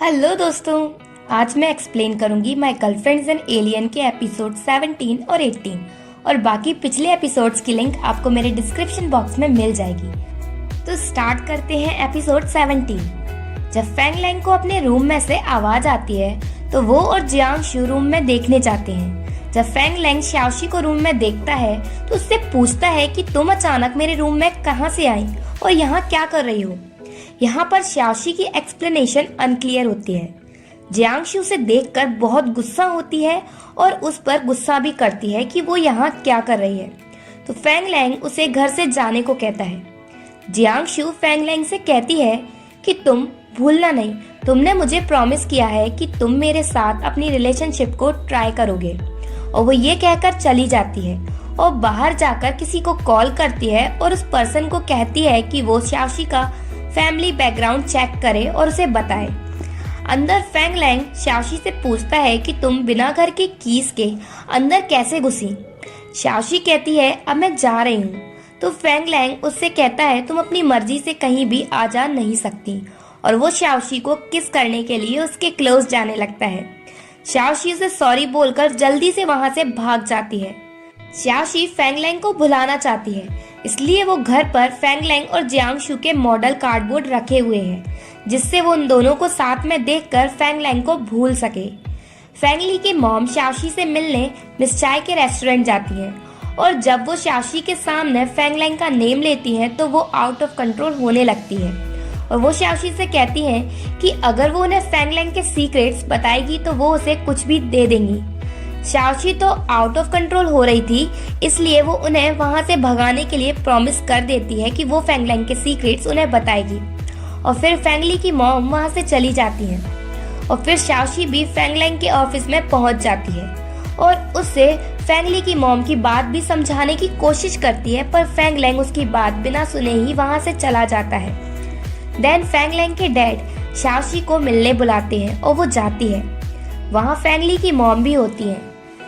Hello दोस्तों, आज मैं एक्सप्लेन करूंगी माय गर्लफ्रेंड्स एंड एलियन के एपिसोड 17 और 18 और बाकी पिछले एपिसोड्स की लिंक आपको मेरे डिस्क्रिप्शन बॉक्स में मिल जाएगी। तो स्टार्ट करते हैं एपिसोड 17। जब फैंग लैंग को अपने रूम में से आवाज आती है तो वो और जियांग शू रूम में देखने जाते हैं। जब फैंग लैंग शाओशी को रूम में देखता है तो उससे पूछता है कि तुम अचानक मेरे रूम में कहाँ से आई और यहाँ क्या कर रही हो। यहाँ पर शाओशी की एक्सप्लेनेशन अनक्लियर होती है। जियांग शू से देखकर बहुत गुस्सा होती है और उस पर गुस्सा भी करती है कि वो यहाँ क्या कर रही है। तो फैंग लैंग उसे घर से जाने को कहता है। जियांग शू फैंग लैंग से कहती है कि तुम भूलना नहीं, तुमने मुझे प्रॉमिस किया है कि तुम मेरे साथ अपनी रिलेशनशिप को ट्राई करोगे। और वो ये कहकर चली जाती है और बाहर जाकर किसी को कॉल करती है और उस पर्सन को कहती है कि वो शाओशी का फैमिली बैकग्राउंड चेक करे और उसे बताए। अंदर फैंग लैंग शाओशी से पूछता है कि तुम बिना घर के कीज के अंदर कैसे घुसी। शाओशी कहती है अब मैं जा रही हूँ। तो फैंग लैंग उससे कहता है तुम अपनी मर्जी से कहीं भी आ जा नहीं सकती और वो शाओशी को किस करने के लिए उसके क्लोज जाने लगता है। शाओशी उसे सॉरी बोलकर जल्दी से वहां से भाग जाती है। शाओशी फैंग लैंग को भुलाना चाहती है, इसलिए वो घर पर फैंग लैंग और जियांग शू के मॉडल कार्डबोर्ड रखे हुए हैं, जिससे वो उन दोनों को साथ में देखकर फैंग लैंग को भूल सके। फैंग ली की मॉम शाओशी से मिलने मिस चाय के रेस्टोरेंट जाती है और जब वो शाओशी के सामने फैंग लैंग का नेम लेती है तो वो आउट ऑफ कंट्रोल होने लगती है और वो शाओशी से कहती है कि अगर वो उन्हें फैंग लैंग के सीक्रेट्स बताएगी तो वो उसे कुछ भी दे देंगी। शाओशी तो आउट ऑफ कंट्रोल हो रही थी, इसलिए वो उन्हें वहां से भगाने के लिए प्रॉमिस कर देती है कि वो फैंग लैंग के सीक्रेट्स उन्हें बताएगी। और फिर फैंग ली की मॉम वहां से चली जाती है और फिर शाओशी भी फैंग लैंग के ऑफिस में पहुंच जाती है और उससे फैंग ली की मॉम की बात भी समझाने की कोशिश करती है, पर फैंग लैंग उसकी बात बिना सुने ही वहां से चला जाता है। देन फैंग लैंग के डैड शाओशी को मिलने बुलाते हैं और वो जाती है। वहाँ फैंग ली की मॉम भी होती है।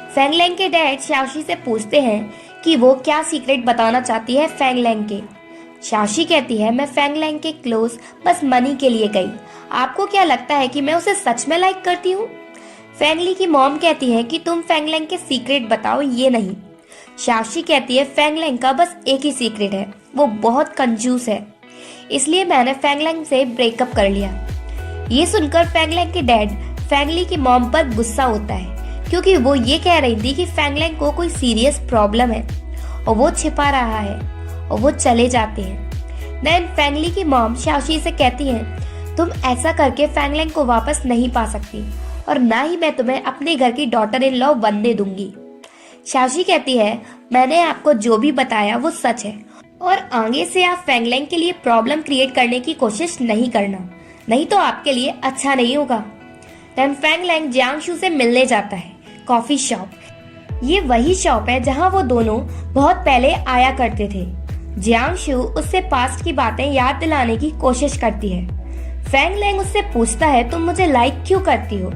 फैंग लैंग के डैड शाओशी से पूछते हैं कि वो क्या सीक्रेट बताना चाहती है फैंग लैंग के। शाओशी कहती है मैं फैंग लैंग के क्लोज बस मनी के लिए गई, आपको क्या लगता है कि मैं उसे सच में लाइक करती हूँ। फैंग ली की मॉम कहती है कि तुम फैंग लैंग के सीक्रेट बताओ, ये नहीं। शाओशी कहती है फैंग लैंग का बस एक ही सीक्रेट है, वो बहुत कंजूस है, इसलिए मैंने फैंग लैंग से ब्रेकअप कर लिया। ये सुनकर फैंग लैंग के डैड फैंग ली की मॉम पर गुस्सा होता है क्योंकि वो ये कह रही थी कि फैंग लैंग को कोई सीरियस प्रॉब्लम है और वो छिपा रहा है और वो चले जाते हैं। देन फैंग ली की मॉम शाओशी से कहती है तुम ऐसा करके फैंग लैंग को वापस नहीं पा सकती और ना ही मैं तुम्हें अपने घर की डॉटर इन लॉ बनने दूंगी। शाओशी कहती है मैंने आपको जो भी बताया वो सच है और आगे से आप फैंग लैंग के लिए प्रॉब्लम क्रिएट करने की कोशिश नहीं करना, नहीं तो आपके लिए अच्छा नहीं होगा। देन फैंग लैंग जियांग शू से मिलने जाता है कॉफी शॉप। ये वही शॉप है जहाँ वो दोनों बहुत पहले आया करते थे। जियांग शू उससे पास्ट की बातें याद दिलाने की कोशिश करती है। फैंग लैंग उससे पूछता है तुम मुझे लाइक क्यों करती हो।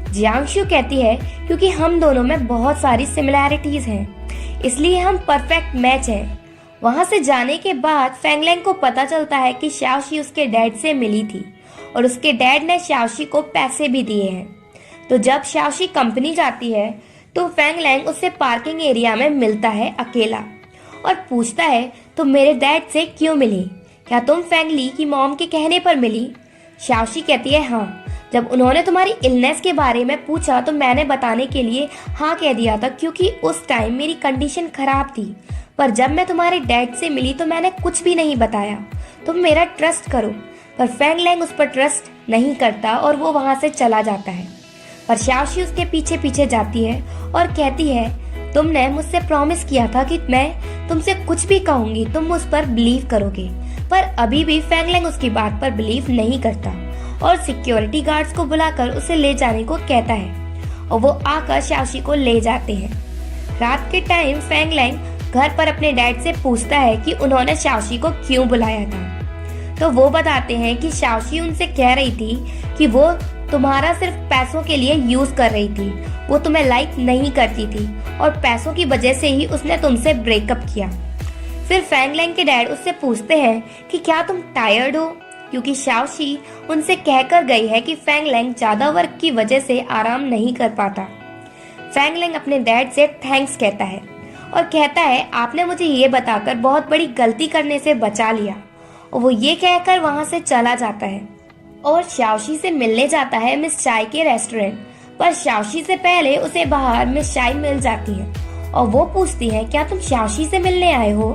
जियांग शू कहती है क्योंकि हम दोनों में बहुत सारी सिमिलैरिटीज हैं, इसलिए हम परफेक्ट मैच हैं। वहां से जाने के बाद फैंग लैंग को पता चलता है कि शाओशी उसके डैड से मिली थी और उसके डैड ने शाओशी को पैसे भी दिए हैं। तो जब शाओशी कंपनी जाती है तो फैंग लैंग उससे पार्किंग एरिया में मिलता है अकेला और पूछता है तुम मेरे डैड से क्यों मिली, क्या तुम फैंग ली की मॉम के कहने पर मिली। शाओशी कहती है हाँ, जब उन्होंने तुम्हारी इलनेस के बारे में पूछा तो मैंने बताने के लिए हाँ कह दिया था क्योंकि उस टाइम मेरी कंडीशन खराब थी, पर जब मैं तुम्हारे डैड से मिली तो मैंने कुछ भी नहीं बताया, तुम मेरा ट्रस्ट करो। पर फैंग लैंग उस पर ट्रस्ट नहीं करता और वो वहां से चला जाता है। पर शाओशी उसके पीछे पीछे जाती है और कहती है तुमने मुझसे प्रॉमिस किया था कि मैं तुमसे कुछ भी कहूंगी तुम उस पर बिलीव करोगे, पर अभी भी फैंग लैंग उसकी बात पर बिलीव नहीं करता और सिक्योरिटी गार्ड्स को बुलाकर उसे ले जाने को कहता है और वो आकर शाओशी को ले जाते हैं। रात के टाइम फैंग लैंग घर पर अपने डैड से पूछता है कि उन्होंने शाओशी को क्यों बुलाया था। तो वो बताते हैं कि शाओशी उनसे कह रही थी कि वो तुम्हारा सिर्फ पैसों के लिए यूज कर रही थी, वो तुम्हें लाइक नहीं करती थी और पैसों की वजह से ही उसने तुमसे ब्रेकअप किया। फिर फैंग लैंग के डैड उससे पूछते हैं कि क्या तुम टायर्ड हो। क्योंकि शाओशी उनसे कहकर गई है कि फेंग लैंग ज्यादा वर्क की वजह से आराम नहीं कर पाता। फेंग लैंग अपने डैड से थैंक्स कहता है और कहता है आपने मुझे ये बताकर बहुत बड़ी गलती करने से बचा लिया, और वो ये कहकर वहां से चला जाता है और शाओशी से मिलने जाता है मिस चाय के रेस्टोरेंट। पर शाओशी से पहले उसे बाहर मिस चाय मिल जाती है और वो पूछती है क्या तुम शाओशी से मिलने आए हो,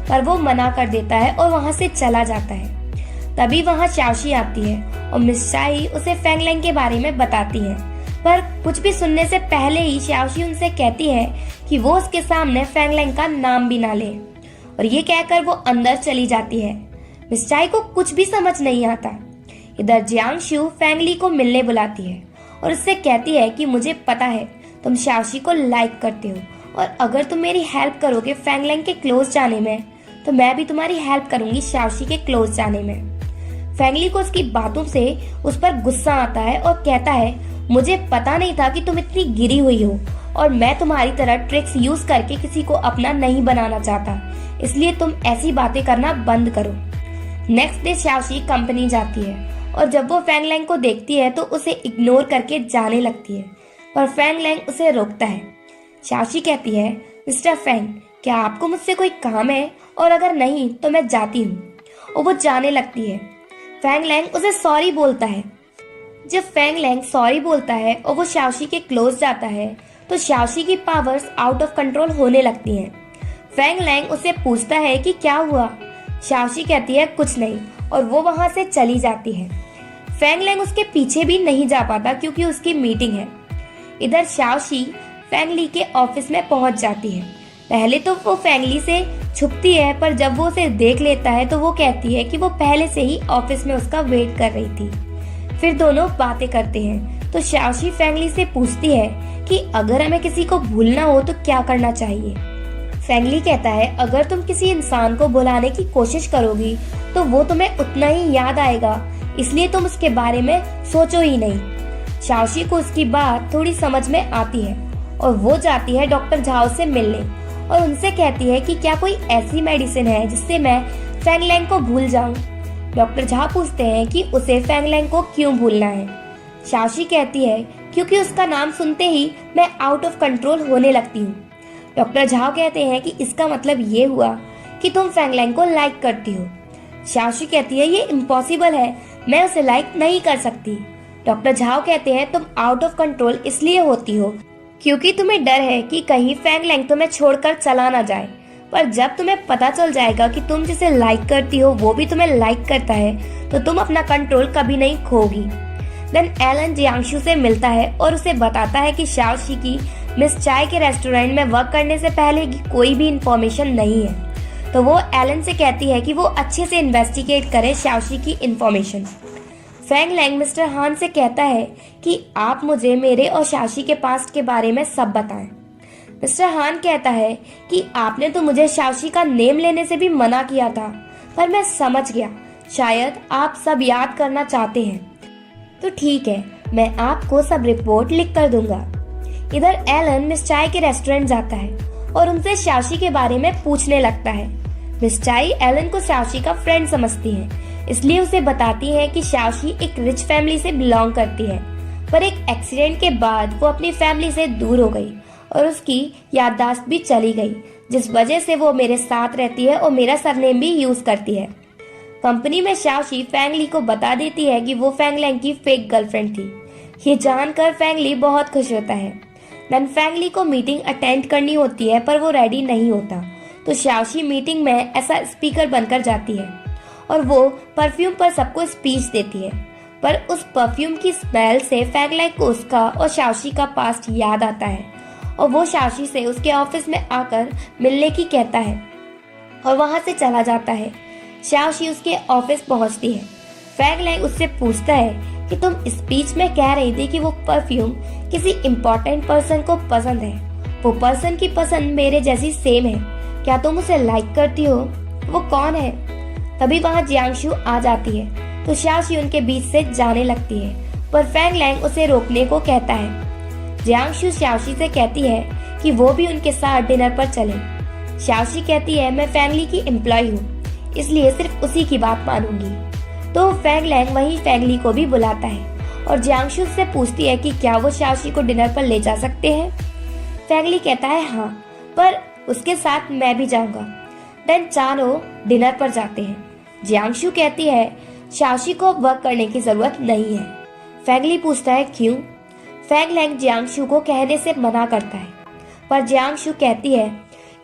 पर वो मना कर देता है और वहां से चला जाता है। तभी वहां शाओशी आती है और मिस चाय उसे फेंग लैंग के बारे में बताती है, पर कुछ भी सुनने से पहले ही शाओशी उनसे कहती है कि वो उसके सामने फेंग लैंग का नाम भी ना ले, और ये कहकर वो अंदर चली जाती है। मिस चाय को कुछ भी समझ नहीं आता। इधर जियांगशु फेंग ली को मिलने बुलाती है और उससे कहती है कि मुझे पता है तुम शाओशी को लाइक करते हो, और अगर तुम मेरी हेल्प करोगे फेंग लैंग के क्लोज जाने में, तो मैं भी तुम्हारी हेल्प करूंगी शाओशी के क्लोज जाने में। फेंग ली को उसकी बातों से उस पर गुस्सा आता है और कहता है मुझे पता नहीं था कि तुम इतनी गिरी हुई हो, और मैं तुम्हारी तरह ट्रिक्स यूज करके किसी को अपना नहीं बनाना चाहता, इसलिए तुम ऐसी बातें करना बंद करो। नेक्स्ट डे शाओशी कंपनी जाती है और जब वो फेंग लैंग को देखती है तो उसे इग्नोर करके जाने लगती है, पर फेंग लैंग उसे रोकता है। शाओशी कहती है मिस्टर फेंग, क्या आपको मुझसे कोई काम है, और अगर नहीं तो मैं जाती हूँ, और वो जाने लगती है। फेंग लैंग उसे सॉरी बोलता है। जब फेंग लैंग सॉरी बोलता है और वो शाओशी के क्लोज जाता है तो शाओशी की पावर्स आउट ऑफ कंट्रोल होने लगती हैं। फेंग लैंग उससे पूछता है कि क्या हुआ। शाओशी कहती है कुछ नहीं, और वो वहां से चली जाती है। फेंग लैंग उसके पीछे भी नहीं जा पाता क्योंकि उसकी मीटिंग है। इधर शाओशी फेंग ली के ऑफिस में पहुंच जाती है। पहले तो वो फेंग ली से छुपती है, पर जब वो उसे देख लेता है तो वो कहती है कि वो पहले से ही ऑफिस में उसका वेट कर रही थी। फिर दोनों बातें करते हैं तो शाओशी फेंग ली से पूछती है कि अगर हमें किसी को भूलना हो तो क्या करना चाहिए। फेंग ली कहता है अगर तुम किसी इंसान को बुलाने की कोशिश करोगी तो वो तुम्हें उतना ही याद आएगा, इसलिए तुम उसके बारे में सोचो ही नहीं। शाओशी को उसकी बात थोड़ी समझ में आती है और वो जाती है डॉक्टर झाओ से मिलने और उनसे कहती है कि क्या कोई ऐसी मेडिसिन है जिससे मैं फेंग लैंग को भूल जाऊं। डॉक्टर झा पूछते हैं कि उसे फेंग लैंग को क्यों भूलना है। शाओशी कहती है क्योंकि उसका नाम सुनते ही मैं आउट ऑफ कंट्रोल होने लगती हूँ। डॉक्टर झा कहते हैं कि इसका मतलब ये हुआ कि तुम फेंग लैंग को लाइक करती हो। शाओशी कहती है ये इम्पॉसिबल है, मैं उसे लाइक नहीं कर सकती। डॉक्टर झा कहते हैं तुम आउट ऑफ कंट्रोल इसलिए होती हो क्योंकि तुम्हें डर है कि कहीं फेंग लैंग तुम्हें छोड़कर चला ना जाए, पर जब तुम्हें पता चल जाएगा कि तुम जिसे लाइक करती हो वो भी तुम्हें लाइक करता है तो तुम अपना कंट्रोल कभी नहीं खोगी। देन एलन जियांगशु से मिलता है और उसे बताता है कि शाओशी की मिस चाय के रेस्टोरेंट में वर्क करने से पहले की कोई भी इंफॉर्मेशन नहीं है, तो वो एलन से कहती है कि वो अच्छे से इन्वेस्टिगेट करे शाओशी की इंफॉर्मेशन। फेंग लैंग मिस्टर हान से कहता है कि आप मुझे मेरे और शाओशी के पास्ट के बारे में सब बताएं। मिस्टर हान कहता है कि आपने तो मुझे शाओशी का नेम लेने से भी मना किया था, पर मैं समझ गया, शायद आप सब याद करना चाहते हैं। तो ठीक है, मैं आपको सब रिपोर्ट लिख कर दूंगा। इधर एलन मिस चाय के रेस्टोरेंट जाता है और उनसे शाओशी के बारे में पूछने लगता है। मिस चाय एलन को शाओशी का फ्रेंड समझती है, इसलिए उसे बताती है कि शाओशी एक रिच फैमिली से बिलोंग करती है, पर एक एक्सीडेंट के बाद वो अपनी फैमिली से दूर हो गई और उसकी याददाश्त भी चली गई, जिस वजह से वो मेरे साथ रहती है और मेरा सरनेम भी यूज करती है। कंपनी में शाओशी फेंग ली को बता देती है कि वो फेंग लैंग की फेक गर्लफ्रेंड थी। ये जानकर फेंग ली बहुत खुश होता है। देन फेंग ली को मीटिंग अटेंड करनी होती है पर वो रेडी नहीं होता, तो शाओशी मीटिंग में ऐसा स्पीकर बनकर जाती है और वो परफ्यूम पर सबको स्पीच देती है, पर उस परफ्यूम की स्मेल से फेंग लैंग को उसका और शाओशी का पास्ट याद आता है और वो शाओशी से उसके ऑफिस में आकर मिलने की कहता है और वहां से चला जाता है। शाओशी उसके ऑफिस पहुंचती है। फेंग लैंग उससे पूछता है कि तुम स्पीच में कह रही थी कि वो परफ्यूम किसी इम्पोर्टेंट पर्सन को पसंद है, वो पर्सन की पसंद मेरे जैसी सेम है, क्या तुम उसे लाइक करती हो, वो कौन है? तभी वहां जियांगशु आ जाती है तो शाओशी उनके बीच से जाने लगती है, पर फेंग लैंग उसे रोकने को कहता है। जियांगशु शाओशी से कहती है कि वो भी उनके साथ डिनर पर चले। शाओशी कहती है मैं फैमिली की एम्प्लॉय हूँ, इसलिए सिर्फ उसी की बात मानूंगी। तो फैंग लैंग वहीं फैंगली को भी बुलाता है और जियांगशु से पूछती है कि क्या वो शाओशी को डिनर पर ले जा सकते हैं। फैंगली कहता है हाँ, पर उसके साथ मैं भी जाऊंगा। देन चारों डिनर पर जाते हैं। जियांगशु कहती है शाओशी को अब वर्क करने की जरूरत नहीं है। फैंगली पूछता है क्यों। फैंग लैंग जियांगशु को कहने से मना करता है, पर जियांगशु कहती है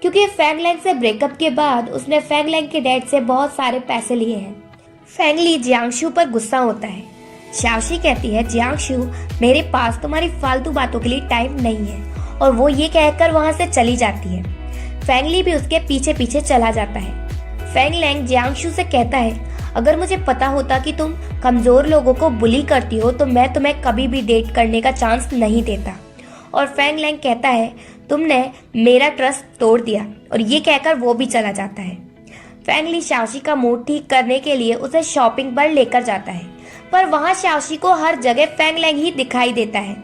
क्योंकि फैंग लैंग से ब्रेकअप के बाद उसने फैंग लैंग के डैड से बहुत सारे पैसे लिए हैं। फैंगली जियांगशु पर गुस्सा होता है। शाओशी कहती है जियांगशु, मेरे पास तुम्हारी फालतू बातों के लिए टाइम नहीं है, और वो ये कहकर वहाँ से चली जाती है। फैंगली भी उसके पीछे पीछे चला जाता है। फैंग लैंग जियांगशु से कहता है अगर मुझे पता होता कि तुम कमजोर लोगों को बुली करती हो तो मैं तुम्हें कभी भी डेट करने का चांस नहीं देता। और फैंग लैंग कहता है तुमने मेरा ट्रस्ट तोड़ दिया, और ये कहकर वो भी चला जाता है। फैंगली शाओशी का मूड ठीक करने के लिए उसे शॉपिंग पर लेकर जाता है, पर वहाँ शाओशी को हर जगह फैंग लैंग ही दिखाई देता है।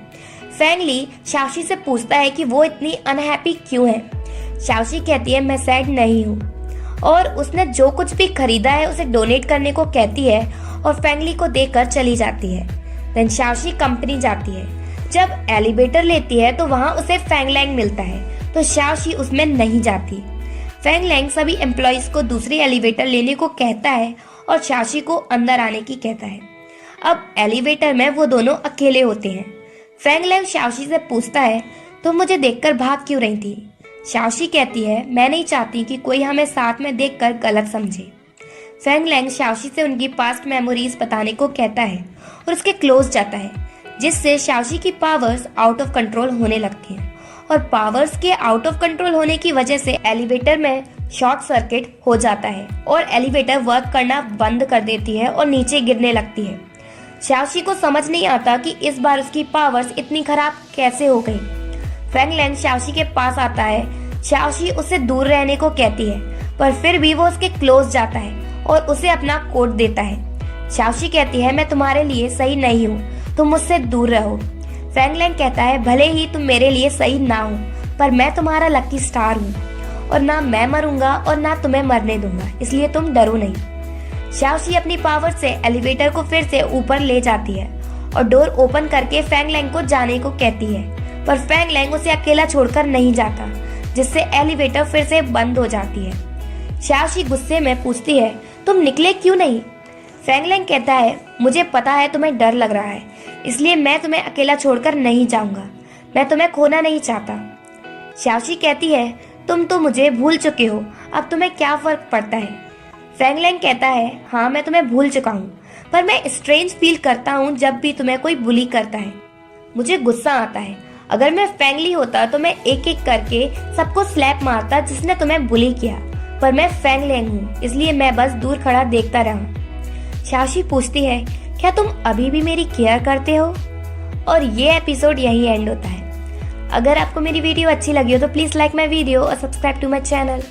फैंगली शाओशी से पूछता है कि वो इतनी अनहैप्पी क्यों है। शाओशी कहती है मैं सैड नहीं हूँ, और उसने जो कुछ भी खरीदा है उसे डोनेट करने को कहती है और फैंगली को देकर चली जाती है। देन शाओशी कंपनी जाती है। जब एलिवेटर लेती है तो वहाँ उसे फैंग लैंग मिलता है, तो शाओशी उसमें नहीं जाती। फैंग लैंग सभी एम्प्लॉइज को दूसरी एलिवेटर लेने को कहता है और शाओशी को अंदर आने की कहता है। अब एलिवेटर में वो दोनों अकेले होते हैं। फैंग लैंग शाओशी से पूछता है तुम मुझे देखकर भाग क्यों रही थी। शाओशी कहती है मैं नहीं चाहती कि कोई हमें साथ में देखकर गलत समझे। फैंग लैंग शाओशी से उनकी पास्ट मेमोरीज बताने को कहता है और उसके क्लोज जाता है, जिससे शाओशी की पावर्स आउट ऑफ कंट्रोल होने लगती हैं, और पावर्स के आउट ऑफ कंट्रोल होने की वजह से एलिवेटर में शॉर्ट सर्किट हो जाता है और एलिवेटर वर्क करना बंद कर देती है और नीचे गिरने लगती है। शाओशी को समझ नहीं आता कि इस बार उसकी पावर्स इतनी खराब कैसे हो गई। फैंग लैंग शाओशी के पास आता है। शाओशी उससे दूर रहने को कहती है, पर फिर भी वो उसके क्लोज जाता है और उसे अपना कोट देता है। शाओशी कहती है मैं तुम्हारे लिए सही नहीं हूँ, तुम मुझसे दूर रहो। फैंग लैंग कहता है भले ही तुम मेरे लिए सही ना हो, पर मैं तुम्हारा लकी स्टार हूँ, और ना मैं मरूंगा और ना तुम्हें मरने दूंगा, इसलिए तुम डरो नहीं। शाओशी अपनी पावर से एलिवेटर को फिर से ऊपर ले जाती है और डोर ओपन करके फैंग लैंग को जाने को कहती है, पर फैंग लैंग उसे अकेला छोड़कर नहीं जाता, जिससे एलिवेटर फिर से बंद हो जाती है। शाओशी गुस्से में पूछती है तुम निकले क्यों नहीं। फैंग लैंग कहता है मुझे पता है तुम्हें डर लग रहा है, इसलिए मैं तुम्हें अकेला छोड़कर नहीं जाऊंगा, मैं तुम्हें खोना नहीं चाहता। शाओशी कहती है तुम तो मुझे भूल चुके हो, अब तुम्हें क्या फर्क पड़ता है। फैंग लैंग कहता है हाँ मैं तुम्हें भूल चुका हूँ, पर मैं स्ट्रेंज फील करता हूँ जब भी तुम्हें कोई बुली करता है। मुझे गुस्सा आता है। अगर मैं फैंगली होता तो मैं एक एक करके सबको स्लैप मारता जिसने तुम्हें बुली किया, पर मैं फैंग लैंग हूँ, इसलिए मैं बस दूर खड़ा देखता रहा। शाओशी पूछती है क्या तुम अभी भी मेरी केयर करते हो। और ये एपिसोड यही एंड होता है। अगर आपको मेरी वीडियो अच्छी लगी हो तो प्लीज लाइक माई वीडियो और सब्सक्राइब टू माई चैनल।